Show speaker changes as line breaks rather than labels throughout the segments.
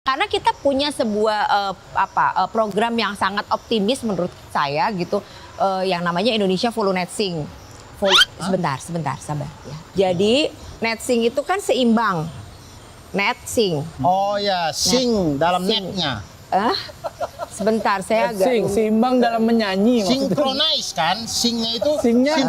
Karena kita punya sebuah program yang sangat optimis menurut saya gitu, yang namanya Indonesia Follow Netsing. Sebentar, sabar ya. Jadi Netsing itu kan seimbang. Netsing.
Oh ya, sing dalam netnya.
Sebentar, saya agak
seimbang dalam menyanyi.
Synchronize kan, singnya itu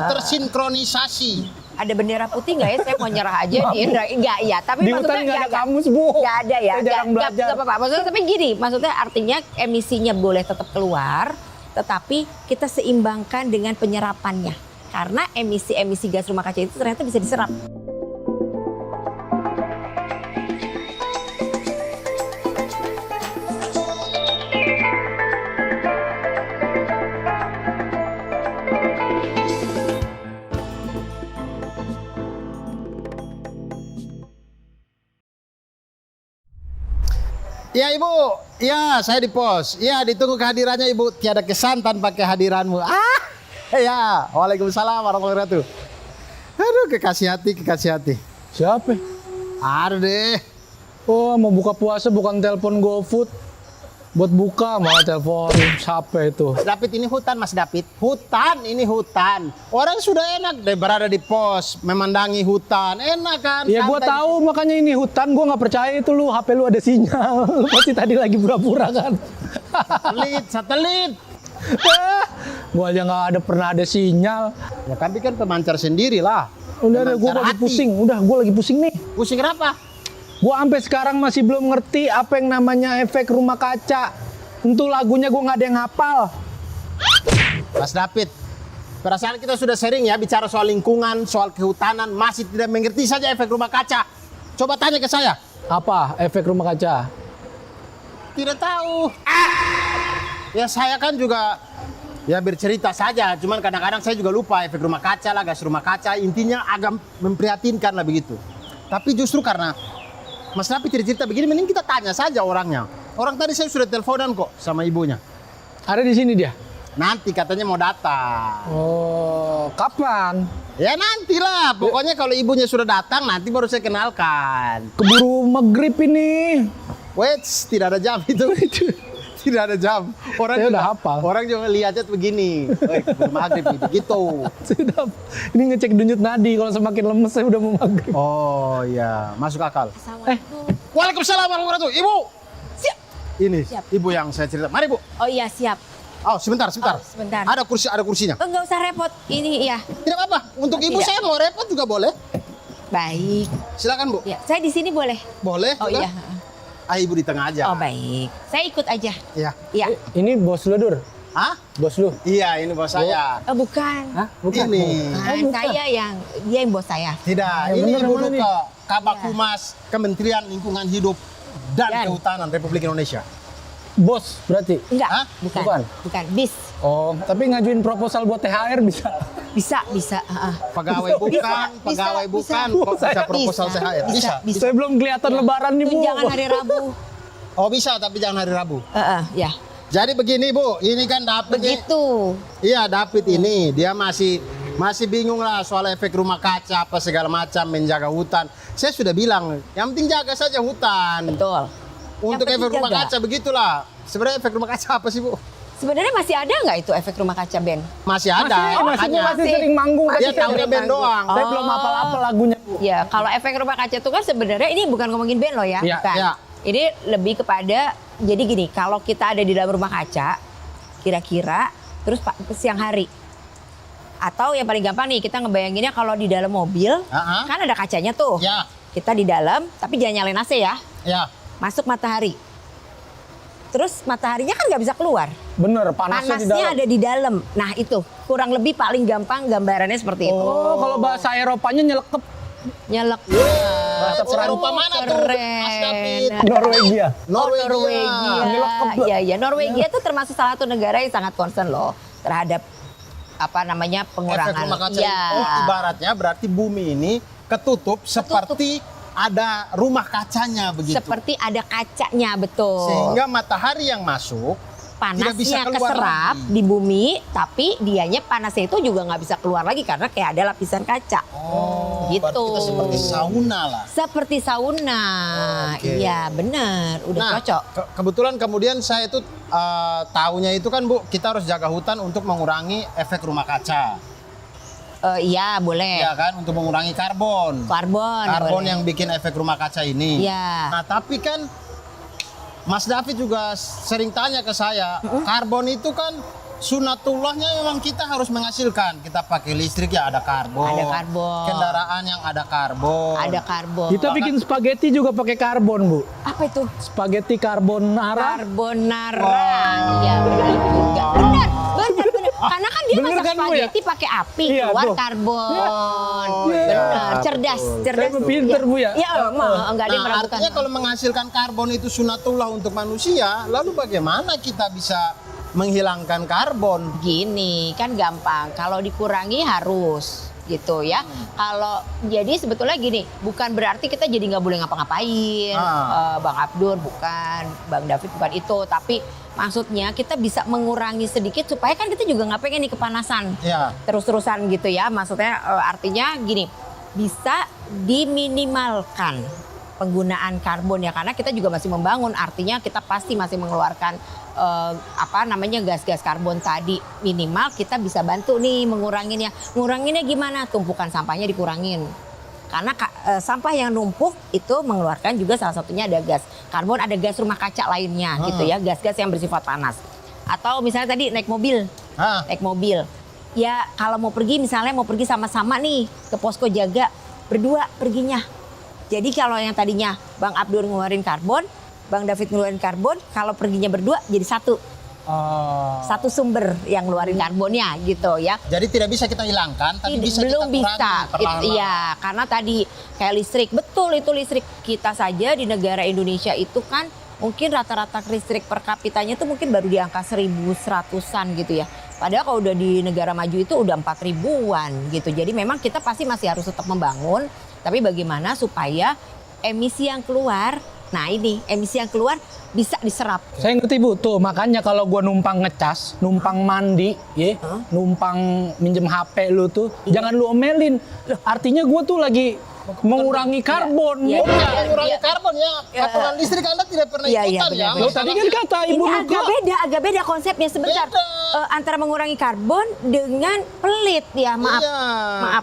tersinkronisasi.
Ada bendera putih nggak ya? Saya mau nyerah aja di Indra. Enggak ya, tapi
di
maksudnya
nggak ada kamus, Bu.
Nggak ada ya.
Saya jarang belajar.
Nggak apa-apa. Maksudnya tapi gini, maksudnya artinya emisinya boleh tetap keluar, tetapi kita seimbangkan dengan penyerapannya. Karena emisi gas rumah kaca itu ternyata bisa diserap.
Ya Ibu, ya saya di pos. Ya ditunggu kehadirannya Ibu. Tiada kesan tanpa kehadiranmu. Ya. Waalaikumsalam warahmatullahi wabarakatuh. Aduh, kekasih hati.
Siapa?
Ada deh.
Oh, mau buka puasa bukan telepon GoFood. Buat buka malah telepon. Siapa itu?
Mas David ini hutan, Mas David. Ini hutan. Orang sudah enak deh berada di pos, memandangi hutan. Enak kan?
Ya gua tahu makanya ini hutan, gua nggak percaya itu lu HP lu ada sinyal. Lu pasti tadi lagi pura-pura kan.
Satelit.
Gua aja nggak pernah ada sinyal.
Ya tapi kan pemancar sendiri lah.
Udah gua lagi pusing. Gua lagi pusing nih.
Pusing kenapa?
Gua sampai sekarang masih belum ngerti apa yang namanya efek rumah kaca. Untuk lagunya gua nggak ada yang hafal.
Mas David, perasaan kita sudah sering ya bicara soal lingkungan, soal kehutanan, masih tidak mengerti saja efek rumah kaca. Coba tanya ke saya.
Apa efek rumah kaca?
Tidak tahu. Ya saya kan juga ya bercerita saja, cuman kadang-kadang saya juga lupa efek rumah kaca lah, gas rumah kaca. Intinya agak memprihatinkan lah begitu. Tapi justru karena Mas David cerita begini, mending kita tanya saja orangnya. Orang tadi saya sudah teleponan kok sama ibunya.
Ada di sini dia?
Nanti katanya mau datang.
Oh, kapan?
Ya nantilah, pokoknya kalau ibunya sudah datang nanti baru saya kenalkan.
Keburu maghrib ini.
Wait, tidak ada jam itu. Tidak ada jam.
Saya udah hafal.
Orang juga lihatnya tuh begini. Keburu maghrib gitu.
Sudah. Ini ngecek denyut nadi, kalau semakin lemes saya udah mau maghrib.
Oh iya, masuk akal. Waalaikumsalam warahmatullahi wabarakatuh. Ibu.
Siap.
Ini
Siap.
ibu yang saya cerita. Mari Bu.
Oh iya, siap.
Oh sebentar.
Sebentar.
Ada kursinya.
Oh, nggak usah repot. Ini ya.
Tidak apa-apa. Untuk ibu
Tidak.
saya mau repot juga boleh.
Baik.
Silakan Bu.
Ya, saya di sini boleh.
Boleh.
Oh
juga?
iya.
Ibu di tengah aja.
Oh baik. Saya ikut aja.
Iya.
Iya.
Ini bos lu, Dur?
Hah?
Bos lu?
Iya, ini bos saya.
Oh, bukan.
Hah? Bukan?
Ini.
Saya dia yang bos saya.
Tidak,
Ya,
ini
bener,
Ibu
mana nih?
Duka, Kabak Humas Kementerian Lingkungan Hidup dan Kehutanan Republik Indonesia.
Bos berarti?
Enggak,
Hah?
bukan. Bis.
Oh, tapi ngajuin proposal buat THR bisa?
Bisa.
Pegawai bukan, pegawai bukan, kok bisa proposal THR? Bisa.
Saya belum kelihatan lebaran nih, Bu.
Tunjangan hari Rabu.
Oh bisa, tapi jangan hari Rabu.
Ya.
Jadi begini Bu, ini kan David.
Begitu.
Iya David ini, dia masih bingung lah soal efek rumah kaca apa segala macam, menjaga hutan. Saya sudah bilang, yang penting jaga saja hutan.
Betul.
Untuk
Yang
efek
penting
rumah
jaga.
kaca begitulah. Sebenarnya efek rumah kaca apa sih Bu?
Sebenarnya masih ada nggak itu efek rumah kaca, Ben?
Masih ada,
Masih sering manggung.
Dia
tapi saya
tahunya
belum
band
manggung.
doang.
Saya belum hafal-hafal lagunya, Bu.
Ya, kalau efek rumah kaca itu kan sebenarnya ini bukan ngomongin band loh ya,
Iya,
bukan.
iya.
Ini lebih kepada, jadi gini, kalau kita ada di dalam rumah kaca, kira-kira terus siang hari. Atau yang paling gampang nih, kita ngebayanginnya kalau di dalam mobil, kan ada kacanya tuh.
Ya,
Kita di dalam, tapi jangan nyalain AC ya.
ya.
Masuk matahari. Terus mataharinya kan nggak bisa keluar.
Bener, panasnya di dalam.
Ada di dalam. Nah itu, kurang lebih paling gampang gambarannya seperti itu.
Oh, kalau bahasa Eropanya nyelekep.
Nyelek.
Bahasa
Eropa mana tuh, Mas David?
Norwegia.
Norwegia. Iya, Norwegia itu termasuk salah satu negara yang sangat concern loh terhadap pengurangan.
Efek rumah kaca.
Ya.
Oh, ibaratnya berarti bumi ini ketutup seperti ada rumah kacanya begitu.
Seperti ada kacanya, betul.
Sehingga matahari yang masuk tidak bisa
Panasnya
keluar
keserap
lagi.
di bumi, tapi dianya panasnya itu juga nggak bisa keluar lagi karena kayak ada lapisan kaca.
Oh.
gitu.
Kita seperti sauna lah.
Seperti sauna.
Oke.
Iya, benar. Udah
Nah,
cocok.
kebetulan kemudian saya itu tahunya itu kan Bu, kita harus jaga hutan untuk mengurangi efek rumah kaca.
Iya, boleh.
Ya kan, untuk mengurangi karbon.
Karbon.
Karbon
boleh.
yang bikin efek rumah kaca ini.
Iya.
Nah, tapi kan Mas David juga sering tanya ke saya, karbon itu kan sunatullahnya memang kita harus menghasilkan. Kita pakai listrik ya ada karbon.
Ada karbon.
Kendaraan yang ada karbon.
Ada karbon.
Kita bikin spaghetti juga pakai karbon, Bu.
Apa itu?
Spaghetti carbonara.
Carbonara. Iya, benar juga. Benar. Karena kan dia
Bener
masak
kan, Bu, ya?
spaghetti pakai api,
Iya,
keluar
tuh.
karbon.
Iya.
Benar, cerdas.
Saya pinter, Bu, ya?
Iya, enggak ada yang
Nah,
meragukan.
artinya kalau menghasilkan karbon itu sunatullah untuk manusia, lalu bagaimana kita bisa menghilangkan karbon?
Gini, kan gampang. Kalau dikurangi harus gitu ya. Kalau jadi sebetulnya gini, bukan berarti kita jadi nggak boleh ngapa-ngapain. Bang Abdur bukan, Bang David bukan itu. Tapi maksudnya kita bisa mengurangi sedikit supaya kan kita juga nggak pengen nih kepanasan
Ya.
terus-terusan gitu ya. Maksudnya artinya gini, bisa diminimalkan penggunaan karbon ya, karena kita juga masih membangun, artinya kita pasti masih mengeluarkan gas-gas karbon tadi. Minimal kita bisa bantu nih menguranginnya. Menguranginnya gimana? Tumpukan sampahnya dikurangin. Karena sampah yang numpuk itu mengeluarkan juga salah satunya ada gas karbon, ada gas rumah kaca lainnya gitu ya, gas-gas yang bersifat panas. Atau misalnya tadi naik mobil. Naik mobil. Ya kalau mau pergi misalnya mau pergi sama-sama nih ke posko jaga, berdua perginya. Jadi kalau yang tadinya Bang Abdur ngeluarin karbon, Bang David ngeluarin karbon, kalau perginya berdua jadi satu. Satu sumber yang ngeluarin karbonnya gitu ya.
Jadi tidak bisa kita hilangkan, tapi bisa
Belum
kita kurangi
bisa.
perlahan-lahan.
Iya, karena tadi kayak listrik, betul itu listrik kita saja di negara Indonesia itu kan mungkin rata-rata listrik per kapitanya itu mungkin baru di angka 1.100-an gitu ya. Padahal kalau udah di negara maju itu udah 4.000-an gitu. Jadi memang kita pasti masih harus tetap membangun, tapi bagaimana supaya emisi yang keluar, nah ini emisi yang keluar bisa diserap.
Saya ngerti, Bu. Tuh, makanya kalau gua numpang ngecas, numpang mandi, ya, numpang minjem HP lu tuh, jangan lu omelin. Artinya gua tuh lagi mengurangi karbon.
Iya,
Oh,
iya,
ya, mengurangi
iya.
karbon ya. Aturan listrik Anda tidak pernah
Iya,
ikutan
benar,
ya.
benar.
Loh, tadi kan kata Ibu
Ini
Nuka.
agak beda konsepnya sebentar.
Beda.
Antara mengurangi karbon dengan pelit ya, maaf.
Iya.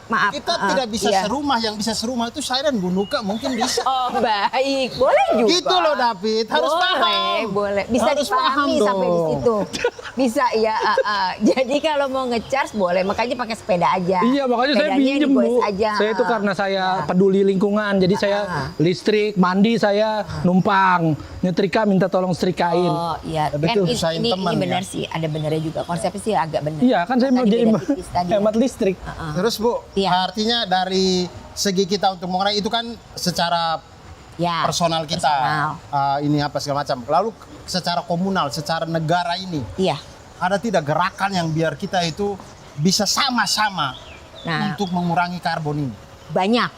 Maaf.
Kita tidak bisa
iya.
serumah, yang bisa serumah itu saya dan Bu Nuka mungkin bisa.
Oh baik, boleh juga.
Gitu loh David, harus paham.
Boleh, bisa
Harus paham
dipahami sampai di
dong.
situ. Bisa ya. Jadi kalau mau ngecharge boleh, makanya pakai sepeda aja.
Iya, makanya saya
Sepedanya
pinjem,
digoes
Bu.
aja.
Saya itu karena saya peduli lingkungan, jadi saya listrik, mandi saya numpang, nyetrika minta tolong setrikain.
Oh iya,
Tapi itu usahain
ini
teman,
benar
ya.
sih, ada benernya juga. Konsepnya sih agak benar.
Iya, kan saya mau
Tadi
jadi
beda tipis tadi.
hemat listrik.
Terus Bu,
Iya.
artinya dari segi kita untuk mengurangi itu kan secara
Ya,
personal kita,
personal.
ini apa segala macam. Lalu secara komunal, secara negara ini,
Iya.
ada tidak gerakan yang biar kita itu bisa sama-sama
Nah.
untuk mengurangi karbon ini?
Banyak.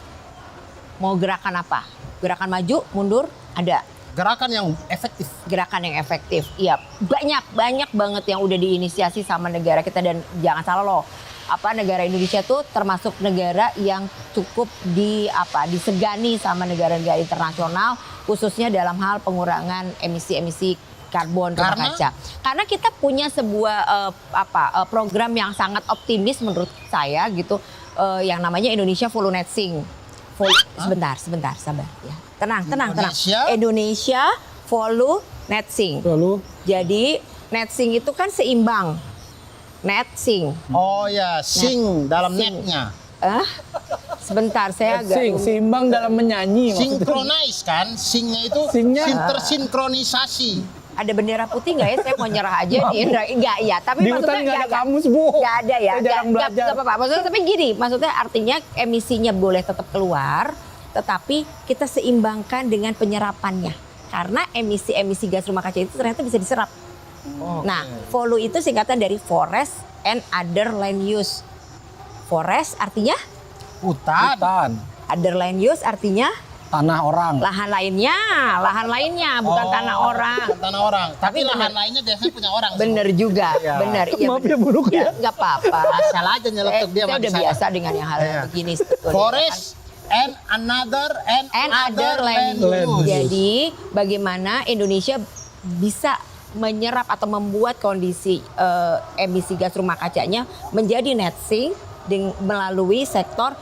Mau gerakan apa? Gerakan maju, mundur, ada.
Gerakan yang efektif.
Gerakan yang efektif. Iya, banyak banget yang udah diinisiasi sama negara kita, dan jangan salah loh. Negara Indonesia tuh termasuk negara yang cukup disegani sama negara-negara internasional, khususnya dalam hal pengurangan emisi karbon rumah
Karena?
kaca. Karena kita punya sebuah program yang sangat optimis menurut saya gitu, yang namanya Indonesia Volunetzing. Sebentar, sabar ya. Tenang. Indonesia Volunetzing.
Lalu
Jadi netsing itu kan seimbang. Netsing.
Oh ya, sing dalam
Sing.
netnya.
Sebentar saya agak
seimbang dalam menyanyi. maksudnya.
Synchronize kan, singnya itu
Singnya.
tersinkronisasi.
ada bendera putih nggak ya? Saya mau nyerah aja di Indra. Enggak ya, tapi
Di
maksudnya
hutan nggak ada
enggak.
kamus, Bu.
Nggak ada ya.
Saya jarang belajar.
Nggak apa-apa. Maksudnya tapi gini, maksudnya artinya emisinya boleh tetap keluar, tetapi kita seimbangkan dengan penyerapannya. Karena emisi gas rumah kaca itu ternyata bisa diserap. Nah, VOLU itu singkatan dari Forest and Other Land Use. Forest artinya
Hutan,
other land use artinya
tanah orang.
lahan lainnya, bukan tanah orang.
Bukan tanah orang. Tapi
Tapi
lahan
bener.
lainnya biasanya punya orang.
Bener juga,
Iya.
bener. Iya,
Maaf
bener.
ya, Buruk ya.
Nggak apa-apa.
Asal aja nyeletuk dia
Saya
sama
udah
saya.
biasa dengan yang hal
Iya.
begini sebetulnya.
Forest and other land
Land
use.
use.
Jadi bagaimana Indonesia bisa menyerap atau membuat kondisi emisi gas rumah kacanya menjadi net sink melalui sektor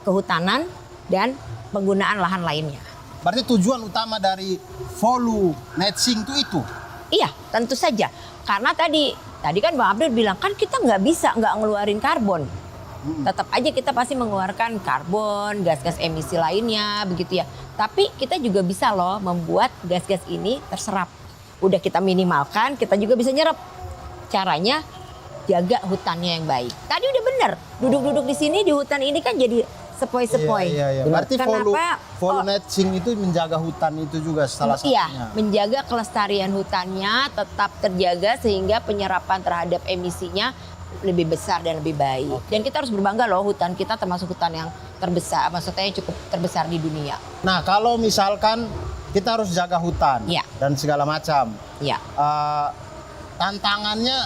kehutanan dan penggunaan lahan lainnya.
Berarti tujuan utama dari Volu net sink itu.
Iya, tentu saja. Karena tadi kan Bang Abdul bilang kan kita nggak bisa nggak ngeluarin karbon. Tetap aja kita pasti mengeluarkan karbon, gas-gas emisi lainnya, begitu ya. Tapi kita juga bisa loh membuat gas-gas ini terserap. Udah kita minimalkan, kita juga bisa nyerap. Caranya jaga hutannya yang baik. Tadi udah bener, duduk-duduk di sini di hutan ini kan jadi sepoi-sepoi.
Iya. Berarti
Kenapa?
Volu net sink itu menjaga hutan itu juga salah satunya.
Iya, menjaga kelestarian hutannya tetap terjaga sehingga penyerapan terhadap emisinya lebih besar dan lebih baik. Dan kita harus berbangga loh hutan kita termasuk hutan yang terbesar, maksudnya yang cukup terbesar di dunia.
Nah, kalau misalkan kita harus jaga hutan
Iya.
dan segala macam,
Ya,
tantangannya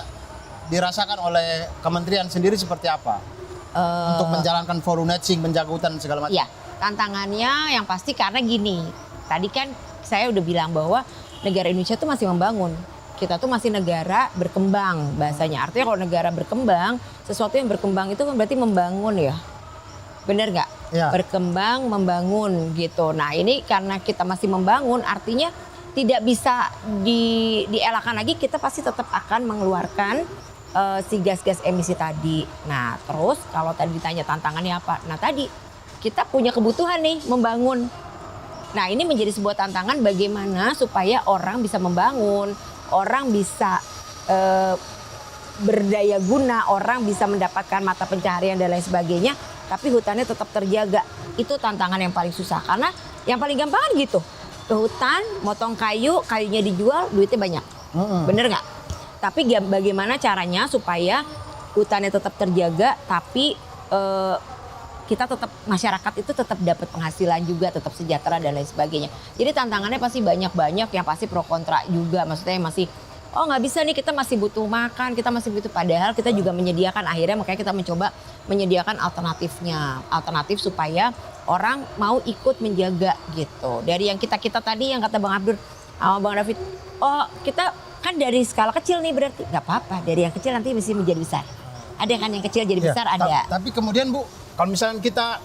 dirasakan oleh kementerian sendiri seperti apa? Untuk menjalankan Volu net sink, menjaga hutan dan segala macam.
ya tantangannya yang pasti karena gini. Tadi kan saya udah bilang bahwa negara Indonesia tuh masih membangun. Kita tuh masih negara berkembang bahasanya. Artinya kalau negara berkembang, sesuatu yang berkembang itu kan berarti membangun ya. Bener nggak?
Ya.
Berkembang, membangun gitu. Nah ini karena kita masih membangun artinya tidak bisa dielakkan lagi. Kita pasti tetap akan mengeluarkan si gas-gas emisi tadi. Nah terus kalau tadi ditanya tantangannya apa? Nah tadi kita punya kebutuhan nih membangun. Nah ini menjadi sebuah tantangan bagaimana supaya orang bisa membangun, orang bisa berdaya guna, orang bisa mendapatkan mata pencaharian dan lain sebagainya, tapi hutannya tetap terjaga. Itu tantangan yang paling susah karena yang paling gampang kan gitu, ke hutan, motong kayu, kayunya dijual, duitnya banyak, bener nggak? Tapi bagaimana caranya supaya hutannya tetap terjaga, tapi kita tetap masyarakat itu tetap dapat penghasilan juga, tetap sejahtera dan lain sebagainya. Jadi tantangannya pasti banyak yang pasti pro kontra juga. Maksudnya masih nggak bisa nih, kita masih butuh makan, kita masih butuh, padahal kita juga menyediakan, akhirnya makanya kita mencoba menyediakan alternatifnya, alternatif supaya orang mau ikut menjaga gitu. Dari yang kita tadi yang kata Bang Abdur sama Bang David, kita kan dari skala kecil nih, berarti nggak apa-apa, dari yang kecil nanti mesti menjadi besar. Ada kan yang kecil jadi besar, ada.
Tapi kemudian Bu, kalau misalkan kita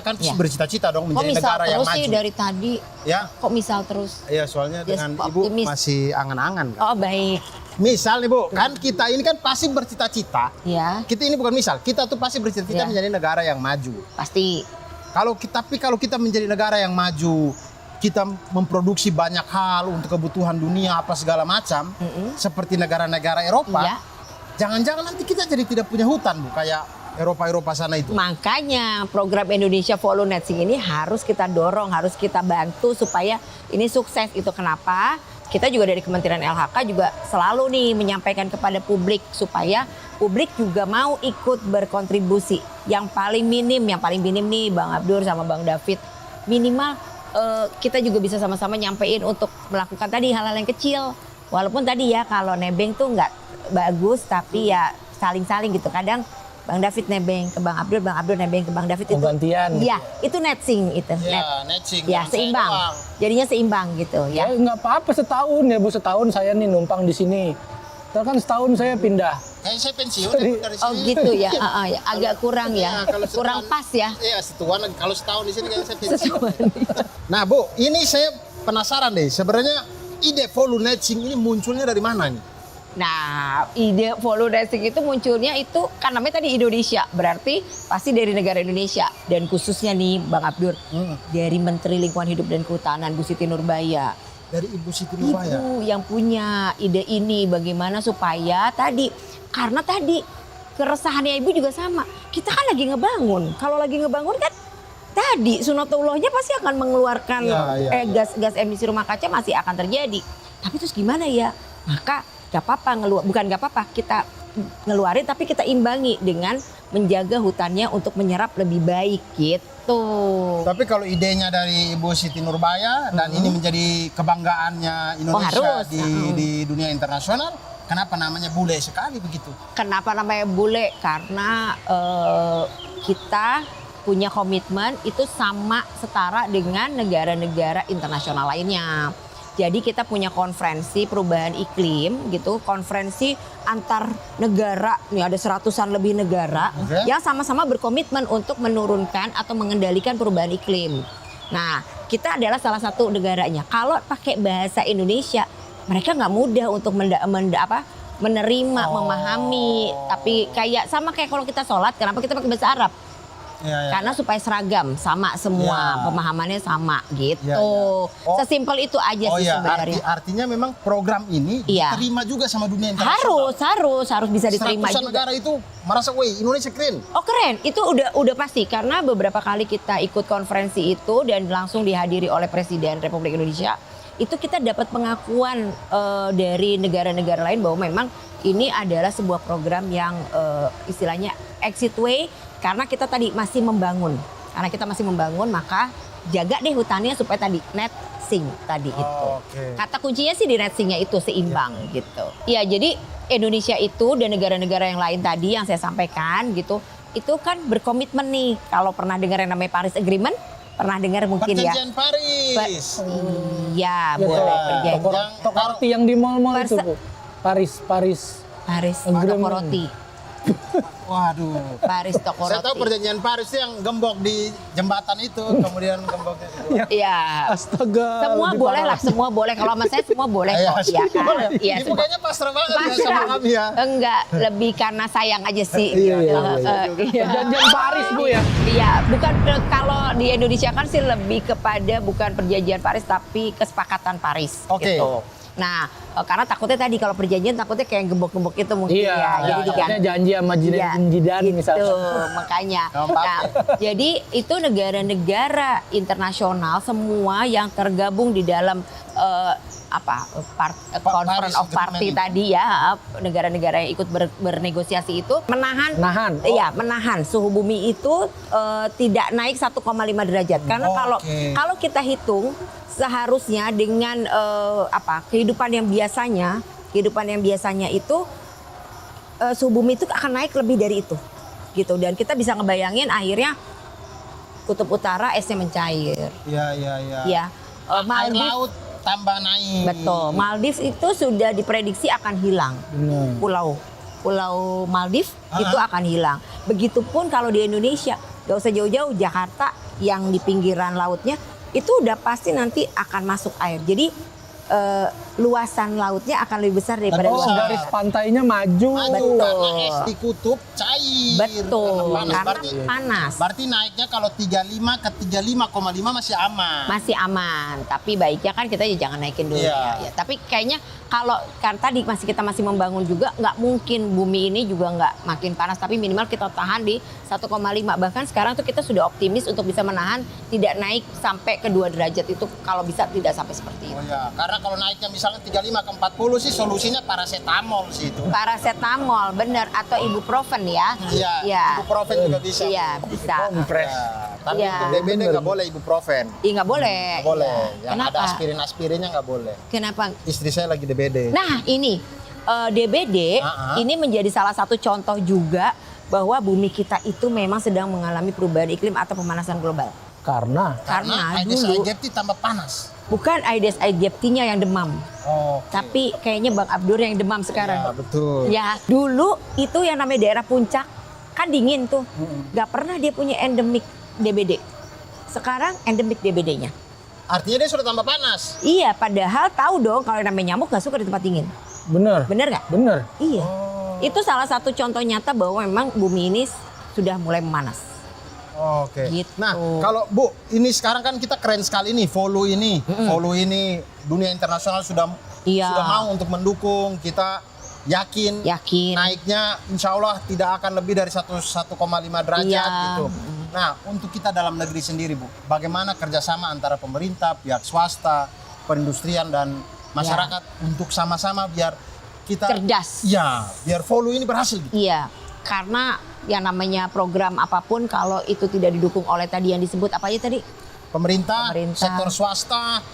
kan
Ya.
bercita-cita dong
Kok
menjadi
misal
negara yang
terus sih
maju.
dari tadi?
Ya.
Kok misal terus?
Iya, soalnya
Yes,
dengan
Pak
Ibu
optimis.
masih angan-angan kan.
Oh baik,
Misal nih Bu, kan kita ini kan pasti bercita-cita.
ya
Kita ini bukan misal, kita tuh pasti bercita-cita
Ya.
menjadi negara yang maju.
pasti.
Tapi kalau kita menjadi negara yang maju, kita memproduksi banyak hal untuk kebutuhan dunia apa segala macam, seperti negara-negara Eropa,
Iya.
jangan-jangan nanti kita jadi tidak punya hutan Bu, kayak Eropa sana itu.
Makanya program Indonesia Volu Net Sink ini harus kita dorong, harus kita bantu supaya ini sukses. Itu kenapa kita juga dari Kementerian LHK juga selalu nih menyampaikan kepada publik supaya publik juga mau ikut berkontribusi. Yang paling minim nih Bang Abdur sama Bang David, minimal kita juga bisa sama-sama nyampein untuk melakukan tadi hal-hal yang kecil. Walaupun tadi ya kalau nebeng tuh nggak bagus, tapi ya saling-saling gitu. Kadang Bang David nebeng ke Bang Abdur nebeng ke Bang David, itu.
Gantian.
Iya, itu net sink itu.
Ya, net sink.
Ya,
Yang saya
seimbang.
doang.
Jadinya seimbang gitu
Ya
ya.
nggak apa-apa setahun ya Bu, setahun saya nih numpang di sini. Terus kan setahun saya pindah.
Kayaknya saya pensiun
Sorry.
dari sini.
Oh gitu ya. Ya, agak kurang ya.
kalau
Kurang
setahun-
pas ya.
Iya, kalau setahun di sini kayaknya saya pensiun.
Sesuai.
Nah Bu, ini saya penasaran deh. Sebenarnya ide Volu net sink ini munculnya dari mana nih?
Nah, ide Volu Net Sink itu munculnya itu kan namanya tadi Indonesia. Berarti pasti dari negara Indonesia. Dan khususnya nih Bang Abdur, dari Menteri Lingkungan Hidup dan Kehutanan Bu Siti Nurbaya.
Dari Ibu Siti Nurbaya.
Ibu yang punya ide ini bagaimana supaya tadi, karena tadi keresahannya Ibu juga sama. Kita kan lagi ngebangun. Kalau lagi ngebangun kan tadi sunatullahnya pasti akan mengeluarkan
Ya.
gas emisi rumah kaca masih akan terjadi. Tapi terus gimana ya? Maka gak apa-apa bukan gak apa-apa, kita ngeluarin tapi kita imbangi dengan menjaga hutannya untuk menyerap lebih baik gitu.
Tapi kalau idenya dari Ibu Siti Nurbaya dan ini menjadi kebanggaannya Indonesia
harus.
di dunia internasional, kenapa namanya bule sekali begitu?
Kenapa namanya bule? Karena kita punya komitmen itu sama setara dengan negara-negara internasional lainnya. Jadi kita punya konferensi perubahan iklim gitu, konferensi antar negara, nih ada 100-an lebih negara yang sama-sama berkomitmen untuk menurunkan atau mengendalikan perubahan iklim. Nah, kita adalah salah satu negaranya. Kalau pakai bahasa Indonesia, mereka nggak mudah untuk menerima, memahami. Tapi kayak sama kayak kalau kita sholat, kenapa kita pakai bahasa Arab? Karena supaya seragam, sama semua, pemahamannya sama gitu. Sesimpel itu aja sih sebenarnya.
Artinya memang program ini diterima juga sama dunia internasional.
Harus bisa diterima
100-an
juga.
negara itu merasa, wih Indonesia keren.
Oh keren, itu udah pasti karena beberapa kali kita ikut konferensi itu dan langsung dihadiri oleh Presiden Republik Indonesia. Itu kita dapat pengakuan dari negara-negara lain bahwa memang ini adalah sebuah program yang istilahnya exit way. Karena kita tadi masih membangun. Karena kita masih membangun, maka jaga deh hutannya supaya tadi net sink tadi itu. Kata kuncinya sih di net sinknya itu seimbang gitu. Ya jadi Indonesia itu dan negara-negara yang lain tadi yang saya sampaikan gitu, itu kan berkomitmen nih. Kalau pernah dengar yang namanya Paris Agreement, pernah dengar mungkin
Perjanjian Paris.
Iya, boleh perjanjian.
Toko roti yang di mall-mall itu, Bu. Paris.
Toko roti.
Waduh.
Paris toko roti.
Saya tahu perjanjian Paris itu yang gembok di jembatan itu, kemudian gemboknya itu.
Iya.
Astaga.
Semua boleh lah, semua boleh. Kalau sama saya semua boleh kok. Iya kan? Iya.
Ibu kayaknya pasrah banget ya sama kami ya.
Enggak, lebih karena sayang aja sih.
Iya. Perjanjian Paris, Bu ya.
Iya, bukan kalau di Indonesia kan sih lebih kepada bukan perjanjian Paris tapi kesepakatan Paris gitu. Nah, karena takutnya tadi kalau perjanjian takutnya kayak gembok-gembok itu mungkin ya. Jadi
takutnya janji sama Jidan
gitu, misalnya. Makanya. Nah, jadi itu negara-negara internasional semua yang tergabung di dalam Conference of Party tadi ya, negara-negara yang ikut bernegosiasi itu menahan suhu bumi itu tidak naik 1,5 derajat. Karena kalau kita hitung seharusnya dengan kehidupan yang biasanya itu suhu bumi itu akan naik lebih dari itu gitu, dan kita bisa ngebayangin akhirnya kutub utara esnya mencair.
Iya. Air laut tambah naik.
Betul. Maldives itu sudah diprediksi akan hilang. Pulau Maldives itu akan hilang. Begitupun kalau di Indonesia, gak usah jauh-jauh, Jakarta yang di pinggiran lautnya itu udah pasti nanti akan masuk air. Jadi luasan lautnya akan lebih besar daripada
garis pantainya maju.
Karena es di kutub cair.
Betul. Karena panas.
Berarti naiknya kalau 35 ke 35,5 masih aman.
Masih aman. Tapi baiknya kan kita jangan naikin dulu ya. Tapi kayaknya kalau kan tadi kita masih membangun juga, nggak mungkin bumi ini juga nggak makin panas. Tapi minimal kita tahan di 1,5. Bahkan sekarang tuh kita sudah optimis untuk bisa menahan tidak naik sampai ke 2 derajat itu, kalau bisa tidak sampai seperti itu.
Oh ya, karena kalau naiknya misalnya 35 ke 40 sih solusinya paracetamol sih itu.
Paracetamol, bener, atau ibuprofen ya.
Iya. Ibuprofen juga bisa.
Iya, bisa.
Tapi untuk DBD nggak boleh ibuprofen.
Iya, nggak boleh.
Nggak boleh. Yang
Kenapa?
ada aspirinnya nggak boleh.
Kenapa?
Istri saya lagi DBD.
Nah, ini DBD ini menjadi salah satu contoh juga bahwa bumi kita itu memang sedang mengalami perubahan iklim atau pemanasan global.
Karena
Aedes
dulu
aegypti tambah panas.
bukan Aedes aegypti-nya yang demam. Tapi kayaknya Bang Abdur yang demam sekarang.
Ya, betul.
Ya, dulu itu yang namanya daerah puncak kan dingin tuh. Gak pernah dia punya endemik DBD. Sekarang endemik DBD-nya.
Artinya dia sudah tambah panas.
Iya, padahal tahu dong kalau yang namanya nyamuk gak suka di tempat dingin.
bener
Bener gak?
bener
Iya. Itu salah satu contoh nyata bahwa memang bumi ini sudah mulai memanas.
Oke.
Gitu.
Nah, kalau Bu, ini sekarang kan kita keren sekali nih, Volu ini dunia internasional sudah mau untuk mendukung. Kita yakin naiknya insya Allah tidak akan lebih dari 1,5 derajat gitu. Nah, untuk kita dalam negeri sendiri, Bu, bagaimana kerjasama antara pemerintah, pihak swasta, perindustrian dan masyarakat untuk sama-sama biar kita
cerdas.
Ya, biar Volu ini berhasil gitu.
Iya, karena yang namanya program apapun kalau itu tidak didukung oleh tadi yang disebut apa aja tadi?
Pemerintah, sektor swasta,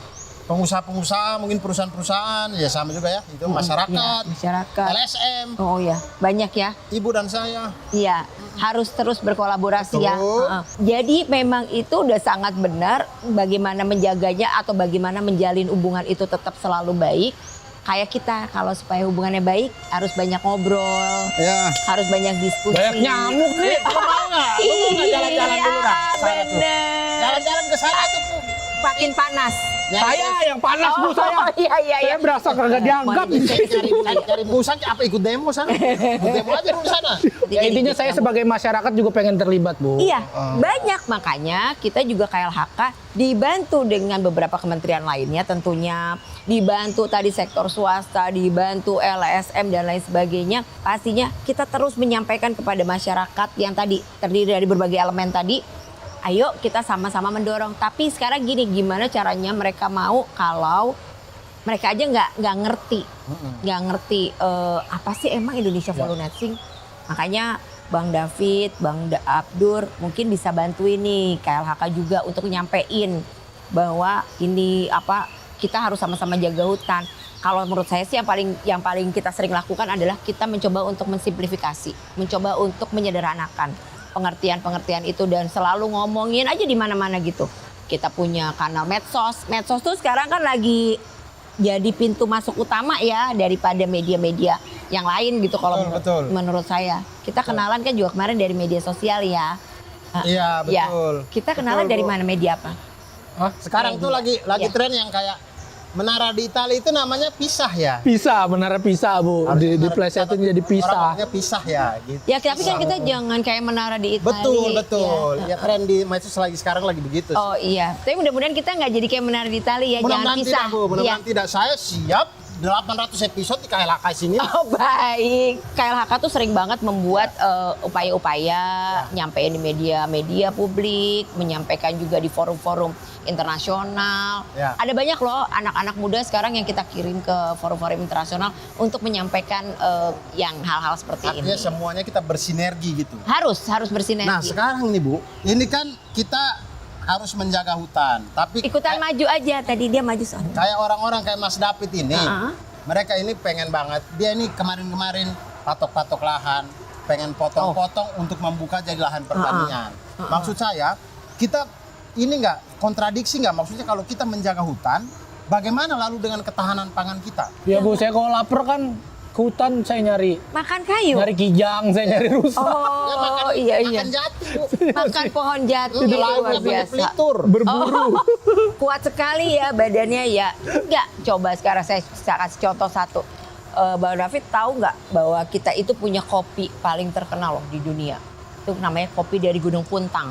pengusaha-pengusaha, mungkin perusahaan-perusahaan, ya sama juga ya, itu masyarakat,
Iya, masyarakat.
LSM,
Oh ya, banyak ya.
ibu dan saya.
Iya, harus terus berkolaborasi ya.
Betul.
Heeh. Jadi memang itu udah sangat benar bagaimana menjaganya atau bagaimana menjalin hubungan itu tetap selalu baik. Kayak kita kalau supaya hubungannya baik harus banyak ngobrol,
Ya.
harus banyak diskusi.
Banyak nyamuk nih.
Lo mau nggak? Lo mau nggak jalan-jalan dulu dah?
Iya,
Sana tuh.
bener.
Jalan-jalan ke sana tuh.
Makin panas.
Saya yang panas Bu saya.
Iya, iya, iya.
Saya berasa kagak dianggap.
Cari busan apa ikut demo sana? Ikut demo aja dulu di sana.
Ya intinya saya sebagai masyarakat juga pengen terlibat Bu.
Iya, banyak makanya kita juga KLHK dibantu dengan beberapa kementerian lainnya tentunya, dibantu tadi sektor swasta, dibantu LSM dan lain sebagainya. Pastinya kita terus menyampaikan kepada masyarakat yang tadi terdiri dari berbagai elemen tadi, ayo kita sama-sama mendorong. Tapi sekarang gini, gimana caranya mereka mau kalau mereka aja nggak ngerti apa sih emang Indonesia Volunteering. Makanya Bang David, Bang Abdur mungkin bisa bantuin nih KLHK juga untuk nyampein bahwa ini apa kita harus sama-sama jaga hutan. Kalau menurut saya sih yang paling kita sering lakukan adalah kita mencoba untuk mensimplifikasi, mencoba untuk menyederhanakan pengertian-pengertian itu dan selalu ngomongin aja di mana-mana gitu. Kita punya kanal medsos. Medsos tuh sekarang kan lagi jadi pintu masuk utama ya daripada media-media yang lain gitu kalau
Betul, betul.
menurut saya. Kita kenalan kan juga kemarin dari media sosial ya.
Iya,
Ya.
betul.
Kita kenalan
Betul,
dari
Bu.
mana, media apa?
Hah?
Sekarang tuh lagi
Iya.
tren yang kayak menara di Italia itu namanya pisah ya.
Pisah, benar pisah Bu. Di plesetin jadi pisah.
Orang-orangnya pisah ya gitu.
Ya tapi kan kita jangan kayak menara di Italia.
Betul, betul.
Ya.
Ya tren di medsos lagi sekarang lagi begitu.
Oh iya, tapi mudah-mudahan kita nggak jadi kayak menara di Italia ya, jangan
Mudah-mudahan
pisah.
tidak, Bu. Mudah-mudahan
Iya.
tidak. Saya siap 800 episode di KLHK sini.
Oh baik, KLHK tuh sering banget membuat upaya-upaya nyampein di media-media publik, menyampaikan juga di forum-forum internasional.
Ya.
Ada banyak loh anak-anak muda sekarang yang kita kirim ke forum-forum internasional untuk menyampaikan yang hal-hal seperti
Artinya
ini.
semuanya kita bersinergi gitu.
Harus bersinergi.
Nah sekarang nih Bu, ini kan kita harus menjaga hutan. Tapi
Ikutan maju aja, tadi dia maju soalnya.
kayak orang-orang kayak Mas David ini,
Uh-uh.
mereka ini pengen banget. Dia ini kemarin-kemarin patok-patok lahan, pengen potong-potong untuk membuka jadi lahan pertanian. Maksud saya, kita ini nggak kontradiksi nggak? Maksudnya kalau kita menjaga hutan, bagaimana lalu dengan ketahanan pangan kita?
Ya Bu, saya kalau lapar kan ke hutan saya nyari
Makan kayu.
kijang, saya nyari rusa.
Oh iya.
Makan jati, Bu.
Makan pohon jati
Itu
luar
lauknya pakai
biasa.
pelitur.
Berburu.
Kuat sekali ya badannya ya. Enggak, coba sekarang saya kasih contoh satu. Bang David tahu nggak bahwa kita itu punya kopi paling terkenal loh di dunia. Itu namanya kopi dari Gunung Puntang.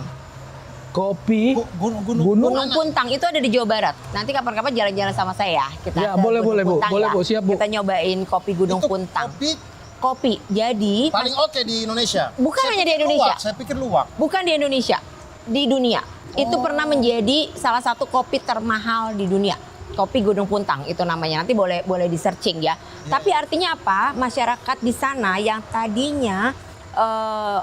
Kopi.
Gunung
Gunung
mana?
Puntang itu ada di Jawa Barat. Nanti kapan-kapan jalan-jalan sama saya ya. Kita
Ya,
ke
boleh,
Gunung
boleh, Bu.
Puntang
Boleh,
ya.
Bu. Siap, Bu.
Kita nyobain kopi Gunung
Itu
Puntang.
kopi
Kopi. Jadi
paling oke di Indonesia.
Bukan
Saya
hanya di
pikir
Indonesia.
luwak, saya pikir luwak.
bukan di Indonesia, di dunia. Itu pernah menjadi salah satu kopi termahal di dunia. Kopi Gunung Puntang itu namanya. Nanti boleh di searching ya. Tapi artinya apa? Masyarakat di sana yang tadinya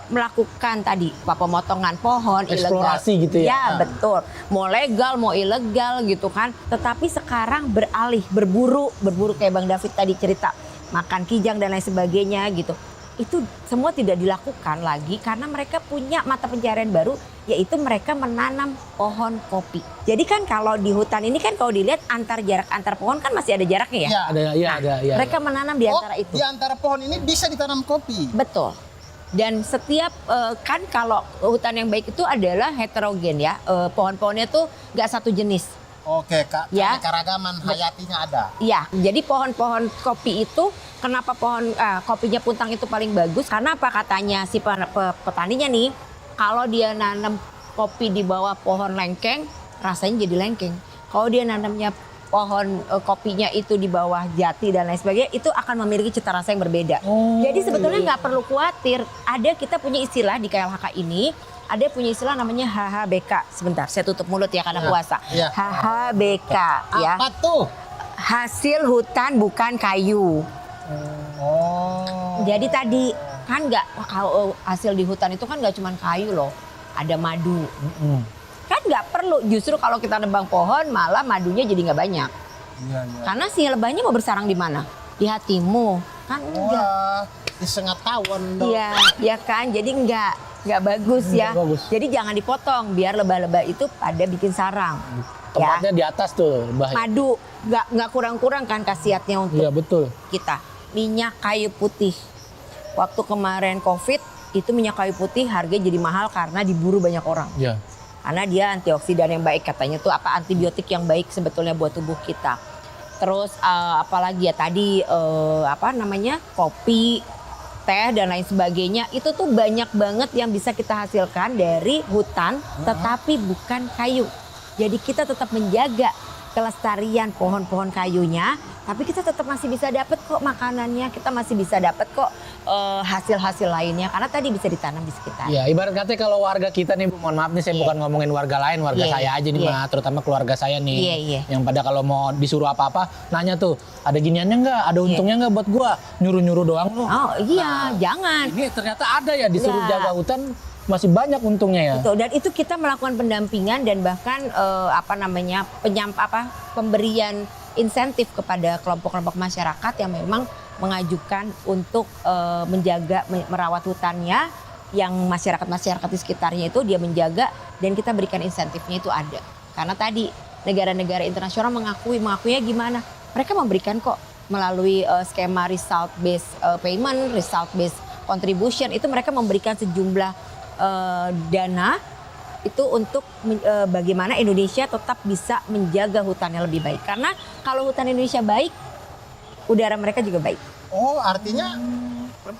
melakukan tadi pemotongan pohon
Eksplorasi
ilegal.
gitu ya?
Ya betul. Mau legal mau ilegal gitu kan. Tetapi sekarang beralih berburu kayak Bang David tadi cerita, makan kijang dan lain sebagainya gitu. Itu semua tidak dilakukan lagi karena mereka punya mata pencarian baru, yaitu mereka menanam pohon kopi. Jadi kan kalau di hutan ini kan kalau dilihat jarak antar pohon kan masih ada jaraknya ya.
Ya.
Ada.
Mereka menanam di antara itu.
Di antara pohon ini bisa ditanam kopi.
Betul. Dan setiap kan kalau hutan yang baik itu adalah heterogen ya. Pohon-pohonnya tuh nggak satu jenis.
Oke, Kak.
Ya.
Keragaman hayatinya ada.
Iya, jadi pohon-pohon kopi itu kenapa pohon kopinya Puntang itu paling bagus? Karena apa katanya si petaninya nih, kalau dia nanam kopi di bawah pohon lengkeng, rasanya jadi lengkeng. Kalau dia nanamnya pohon kopinya itu di bawah jati dan lain sebagainya, itu akan memiliki cita rasa yang berbeda. Jadi sebetulnya nggak perlu khawatir. Kita punya istilah di KLHK ini. Ada punya istilah namanya HHBK. Sebentar, saya tutup mulut ya karena puasa.
Ya.
HHBK ya.
Apa tuh?
Hasil hutan bukan kayu.
Oh.
Jadi tadi kan kalau hasil di hutan itu kan nggak cuma kayu loh. Ada madu, Kan nggak perlu, justru kalau kita nebang pohon malah madunya jadi nggak banyak.
Iya, iya.
Karena si lebahnya mau bersarang di mana? Di hatimu. Kan enggak.
Wah, disengatawan dong.
Iya, ya kan. Jadi nggak bagus ya.
Nggak bagus.
Jadi jangan dipotong biar lebah-lebah itu pada bikin sarang.
Tempatnya di atas tuh bahaya.
Madu nggak kurang-kurang kan khasiatnya untuk
Iya betul.
kita. Minyak kayu putih. Waktu kemarin COVID itu minyak kayu putih harganya jadi mahal karena diburu banyak orang.
Iya.
Karena dia antioksidan yang baik katanya tuh antibiotik yang baik sebetulnya buat tubuh kita. Terus apalagi ya tadi kopi, teh dan lain sebagainya itu tuh banyak banget yang bisa kita hasilkan dari hutan tetapi bukan kayu. Jadi kita tetap menjaga kelestarian pohon-pohon kayunya, tapi kita tetap masih bisa dapat kok makanannya, kita masih bisa dapat kok hasil-hasil lainnya karena tadi bisa ditanam di sekitar.
Iya, ibarat katanya kalau warga kita nih, mohon maaf nih saya bukan ngomongin warga lain, warga
Iya,
saya aja nih
iya.
mah, terutama keluarga saya nih.
Iya, iya.
Yang pada kalau mau disuruh apa-apa, nanya tuh, ada giniannya nggak? Ada untungnya nggak buat gua? Nyuruh-nyuruh doang lu.
Oh iya, jangan.
Ini ternyata ada ya disuruh
Nggak.
jaga hutan, masih banyak untungnya ya.
Betul, dan itu kita melakukan pendampingan dan bahkan pemberian insentif kepada kelompok-kelompok masyarakat yang memang mengajukan untuk menjaga merawat hutannya, yang masyarakat di sekitarnya itu dia menjaga dan kita berikan insentifnya itu ada. Karena tadi negara-negara internasional mengakuinya gimana? Mereka memberikan kok melalui skema result based payment, result based contribution, itu mereka memberikan sejumlah dana itu untuk bagaimana Indonesia tetap bisa menjaga hutannya lebih baik. Karena kalau hutan Indonesia baik, udara mereka juga baik.
Oh, artinya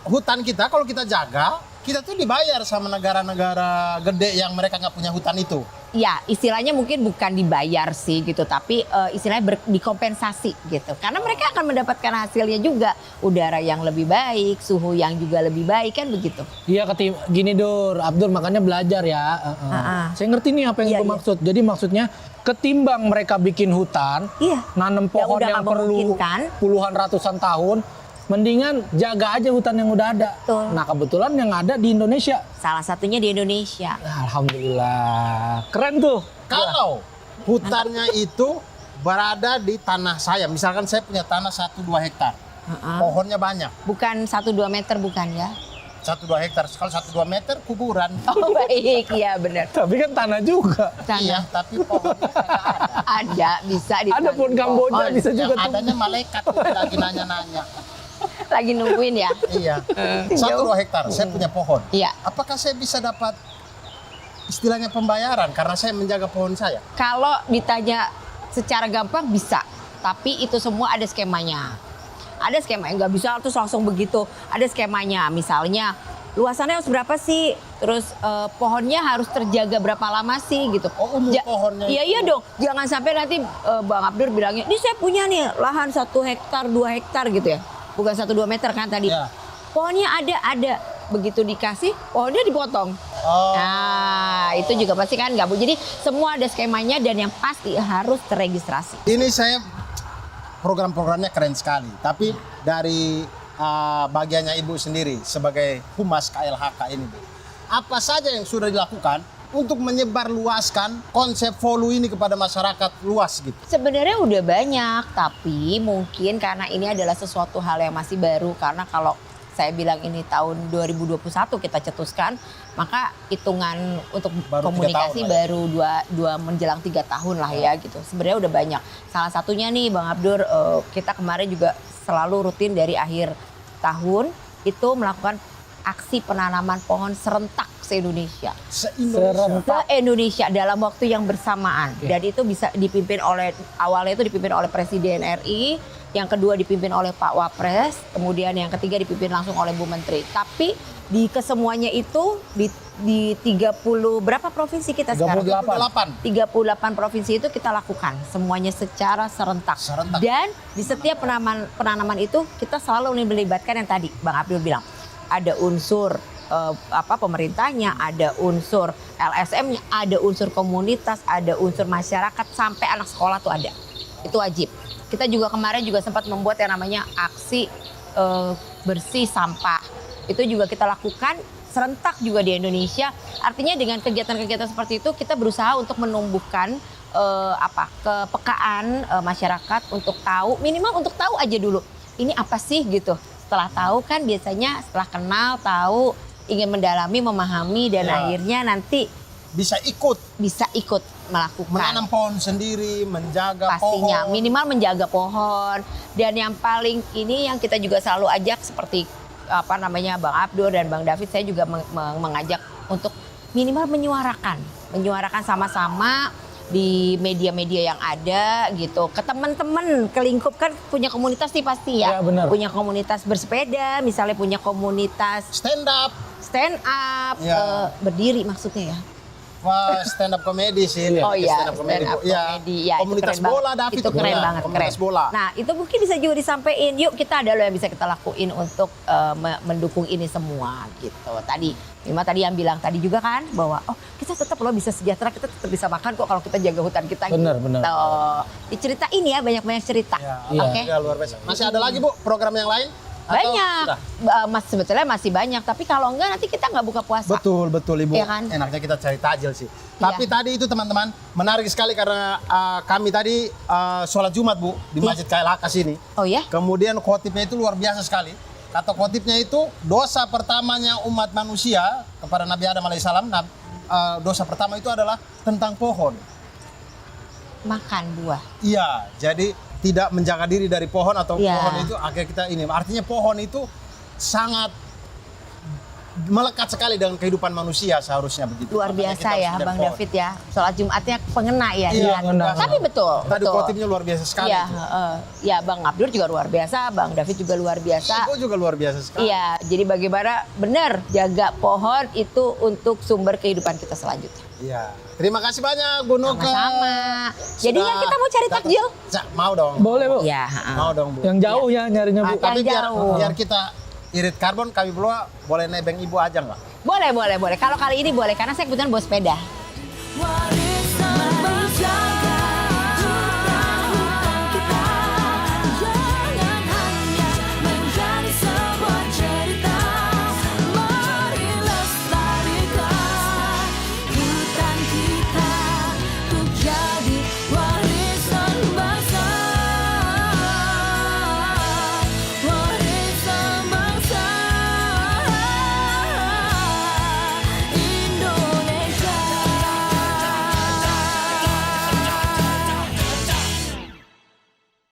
hutan kita kalau kita jaga, kita tuh dibayar sama negara-negara gede yang mereka nggak punya hutan itu.
Ya, istilahnya mungkin bukan dibayar sih gitu, tapi istilahnya dikompensasi gitu. Karena mereka akan mendapatkan hasilnya juga, udara yang lebih baik, suhu yang juga lebih baik, kan begitu.
Iya, gini Dur, Abdur makanya belajar ya. Saya ngerti nih apa yang
Iya,
lu maksud. Jadi maksudnya ketimbang mereka bikin hutan,
Iya.
nanam pohon
udah
yang
nggak
perlu
memungkinkan.
puluhan ratusan tahun, mendingan jaga aja hutan yang udah ada.
Betul.
Nah kebetulan yang ada di Indonesia.
Salah satunya di Indonesia.
Alhamdulillah, keren tuh.
Kalau hutannya itu berada di tanah saya, misalkan saya punya tanah 1-2 hektar, pohonnya banyak,
Bukan 1-2 meter bukan ya?
1-2 hektar. Kalau 1-2 meter kuburan.
Oh baik, iya benar.
Tapi kan tanah juga.
Iya, tapi pohonnya nggak ada.
Ada, bisa di
Ada pohon Kamboja bisa juga
Yang
tuh.
adanya malaikat lagi nanya-nanya.
Lagi nungguin ya.
Iya. 1-2 hektar, saya punya pohon.
Iya.
Apakah saya bisa dapat istilahnya pembayaran karena saya menjaga pohon saya?
Kalau ditanya secara gampang bisa, tapi itu semua ada skemanya. Ada skemanya, nggak bisa terus langsung begitu. Ada skemanya, misalnya luasannya harus berapa sih? Terus pohonnya harus terjaga berapa lama sih gitu.
Oh, umur pohonnya
Iya
itu.
iya dong. Jangan sampai nanti Bang Abdur bilangnya, ini saya punya nih lahan 1 hektar, 2 hektar gitu ya. Bukan 1-2 meter kan tadi.
Ya.
Pohonnya ada. Begitu dikasih, pohonnya dipotong.
Oh.
Nah, itu juga pasti kan nggak boleh. Jadi semua ada skemanya dan yang pasti harus terregistrasi.
Ini saya program-programnya keren sekali. Tapi dari bagiannya Ibu sendiri sebagai Humas KLHK ini, Bu, apa saja yang sudah dilakukan untuk menyebarluaskan konsep Volu ini kepada masyarakat luas gitu?
Sebenarnya udah banyak, tapi mungkin karena ini adalah sesuatu hal yang masih baru. Karena kalau saya bilang ini tahun 2021 kita cetuskan, maka hitungan untuk
Baru 3
komunikasi
tahun lah ya.
baru dua menjelang 3 tahun lah ya gitu. Sebenarnya udah banyak. Salah satunya nih Bang Abdur, kita kemarin juga selalu rutin dari akhir tahun itu melakukan aksi penanaman pohon serentak se-Indonesia.
Se-Indonesia.
Se-Indonesia dalam waktu yang bersamaan. Dan itu bisa dipimpin awalnya itu dipimpin oleh Presiden RI, yang kedua dipimpin oleh Pak Wapres, kemudian yang ketiga dipimpin langsung oleh Bu Menteri. Tapi di kesemuanya itu di 30 berapa provinsi kita sekarang?
38.
38 provinsi itu kita lakukan semuanya secara serentak.
Serentak.
Dan di setiap penanaman itu kita selalu melibatkan yang tadi Bang Abdul bilang. Ada unsur pemerintahnya, ada unsur LSM-nya, ada unsur komunitas, ada unsur masyarakat, sampai anak sekolah tuh ada. Itu wajib. Kita juga kemarin juga sempat membuat yang namanya aksi bersih sampah. Itu juga kita lakukan serentak juga di Indonesia. Artinya dengan kegiatan-kegiatan seperti itu kita berusaha untuk menumbuhkan kepekaan masyarakat untuk tahu, minimal untuk tahu aja dulu ini apa sih gitu. Setelah tahu kan biasanya setelah kenal, tahu, ingin mendalami, memahami dan akhirnya nanti
bisa ikut
melakukan.
menanam pohon sendiri, menjaga
Pastinya
pohon.
minimal menjaga pohon. Dan yang paling ini yang kita juga selalu ajak seperti Bang Abdur dan Bang David, saya juga mengajak untuk minimal menyuarakan sama-sama di media-media yang ada gitu, ke teman-teman, ke lingkup, kan punya komunitas nih pasti ya.
Ya, benar.
Punya komunitas bersepeda, misalnya punya komunitas
Stand up,
stand up, berdiri maksudnya ya.
wah, stand up komedi sih.
Oh iya,
stand up komedi.
stand up
Iya.
komedi. Ya, itu
Komunitas
keren
bola,
banget.
David.
Itu keren
Ya,
banget,
komunitas
keren.
bola.
Nah, itu mungkin bisa juga disampaikan. Yuk, kita ada loh yang bisa kita lakuin untuk mendukung ini semua gitu. Tadi, Mima tadi yang bilang tadi juga kan bahwa kita tetap loh bisa sejahtera, kita tetap bisa makan kok kalau kita jaga hutan kita.
Benar,
gitu.
benar.
Diceritain ya, banyak-banyak cerita.
Iya.
Oke.
Ya, luar biasa. Masih ada lagi, Bu, program yang lain? Atau
Banyak,
sudah?
sebetulnya masih banyak. Tapi kalau enggak nanti kita nggak buka puasa.
Betul Ibu.
Iya kan?
Enaknya kita cari tajil sih.
Iya.
Tapi tadi itu teman-teman menarik sekali karena kami tadi sholat Jumat, Bu, di Masjid KLHK sini.
Oh ya?
Kemudian khotibnya itu luar biasa sekali. Kata khotibnya itu dosa pertamanya umat manusia kepada Nabi Adam alaihissalam. Dosa pertama itu adalah tentang pohon.
Makan buah.
Iya, jadi tidak menjaga diri dari pohon atau
Iya.
pohon itu akhirnya kita ini. Artinya pohon itu sangat melekat sekali dengan kehidupan manusia seharusnya begitu.
Luar
Makanya
biasa
kita harus
ya
menjaga
Bang
pohon.
David ya. Sholat Jumatnya pengena ya.
Iya,
Dian.
pengena.
Tapi betul.
Tadi
betul.
khotibnya luar biasa sekali.
Iya,
itu.
ya Bang Abdur juga luar biasa, Bang David juga luar biasa.
Ibu juga luar biasa sekali.
Iya, jadi bagaimana benar jaga pohon itu untuk sumber kehidupan kita selanjutnya.
Iya. Terima kasih banyak Bu Nuke.
Sama-sama. Jadinya kita mau cari takjil?
Mau dong.
Boleh, Bu.
Iya.
Mau dong, Bu.
Yang jauh ya nyarinya, Bu.
Tapi biar
jauh.
kita irit karbon kami berdua boleh nebeng Ibu aja nggak?
Boleh. Kalau kali ini boleh karena saya kebetulan bawa sepeda.